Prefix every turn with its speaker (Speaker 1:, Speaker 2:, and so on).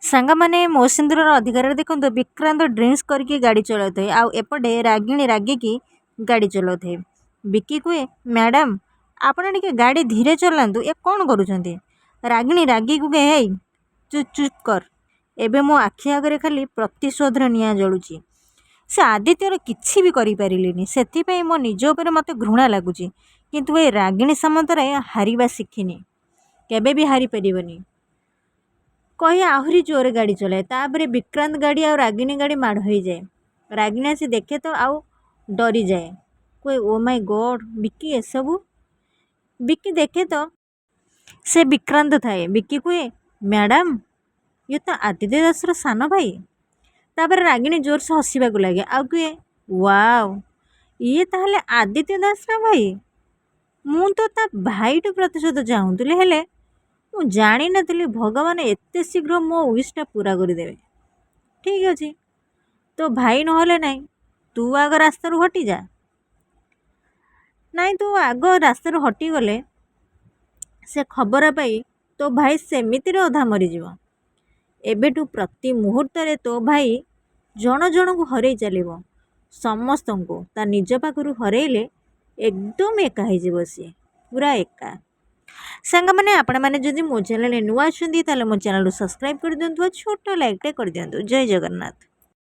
Speaker 1: ସାଙ୍ଗମାନେ ମୋ ସିନ୍ଦୁରର ଅଧିକାରରେ ଦେଖନ୍ତୁ ବିକ୍ରାନ୍ତ ଡ୍ରିଙ୍କ୍ସ କରିକି ଗାଡ଼ି ଚଳାଉଥାଏ ଆଉ ଏପଟେ ରାଗିଣୀ ରାଗିକି ଗାଡ଼ି ଚଳାଉଥାଏ। ବିକି କୁହେ ମ୍ୟାଡ଼ାମ୍ ଆପଣ ଟିକେ ଗାଡ଼ି ଧୀରେ ଚଲାନ୍ତୁ, ଏ କ'ଣ କରୁଛନ୍ତି? ରାଗିଣୀ ରାଗିକୁ କୁହେ ହେଇ ଚୁପ୍ ଚୁପ୍ କର, ଏବେ ମୋ ଆଖି ଆଗରେ ଖାଲି ପ୍ରତିଶୋଧର ନିଆଁ ଜଳୁଛି। ସେ ଆଦିତ୍ୟର କିଛି ବି କରିପାରିଲିନି, ସେଥିପାଇଁ ମୋ ନିଜ ଉପରେ ମୋତେ ଘୃଣା ଲାଗୁଛି। କିନ୍ତୁ ଏ ରାଗିଣୀ ସାମନ୍ତରାୟ ହାରିବା ଶିଖିନି, କେବେ ବି ହାରିପାରିବନି କହି ଆହୁରି ଜୋରରେ ଗାଡ଼ି ଚଲାଏ। ତାପରେ ବିକ୍ରାନ୍ତ ଗାଡ଼ି ଆଉ ରାଗିଣୀ ଗାଡ଼ି ମାଡ଼ ହୋଇଯାଏ। ରାଗିଣୀ ଆସି ଦେଖେ ତ ଆଉ ଡରିଯାଏ, କୁହେ ଓ ମାଇ ଗଡ଼୍ ବିକି ଏସବୁ। ବିକି ଦେଖେ ତ ସେ ବିକ୍ରାନ୍ତ ଥାଏ। ବିକି କୁହେ ମ୍ୟାଡ଼ାମ୍ ଇଏ ତ ଆଦିତ୍ୟ ଦାସର ସାନ ଭାଇ। ତାପରେ ରାଗିଣୀ ଜୋରସେ ହସିବାକୁ ଲାଗେ ଆଉ କୁହେ ୱାଓ ଇଏ ତାହେଲେ ଆଦିତ୍ୟ ଦାସର ଭାଇ। ମୁଁ ତ ତା ଭାଇଠୁ ପ୍ରତିଶୋଧ ଚାହୁଁଥିଲି, ହେଲେ ମୁଁ ଜାଣିନଥିଲି ଭଗବାନ ଏତେ ଶୀଘ୍ର ମୋ ୱିଶ୍ଟା ପୁରା କରିଦେବେ। ଠିକ୍ ଅଛି, ତୋ ଭାଇ ନହେଲେ ନାହିଁ, ତୁ ଆଗ ରାସ୍ତାରୁ ହଟିଯା। ନାଇଁ, ତୁ ଆଗ ରାସ୍ତାରୁ ହଟିଗଲେ ସେ ଖବର ପାଇ ତୋ ଭାଇ ସେମିତିରେ ଅଧା ମରିଯିବ। ଏବେଠୁ ପ୍ରତି ମୁହୂର୍ତ୍ତରେ ତୋ ଭାଇ ଜଣ ଜଣଙ୍କୁ ହରେଇ ଚାଲିବ, ସମସ୍ତଙ୍କୁ ତା ନିଜ ପାଖରୁ ହରେଇଲେ ଏକଦମ ଏକା ହେଇଯିବ, ସିଏ ପୁରା ଏକା। ସାଙ୍ଗମାନେ ଆପଣମାନେ ଯଦି ମୋ ଚ୍ୟାନେଲରେ ନୂଆ ଅଛନ୍ତି ତାହେଲେ ମୋ ଚ୍ୟାନେଲକୁ ସବସ୍କ୍ରାଇବ୍ କରିଦିଅନ୍ତୁ ଆଉ ଛୋଟ ଲାଇକ୍ଟେ କରିଦିଅନ୍ତୁ। ଜୟ ଜଗନ୍ନାଥ।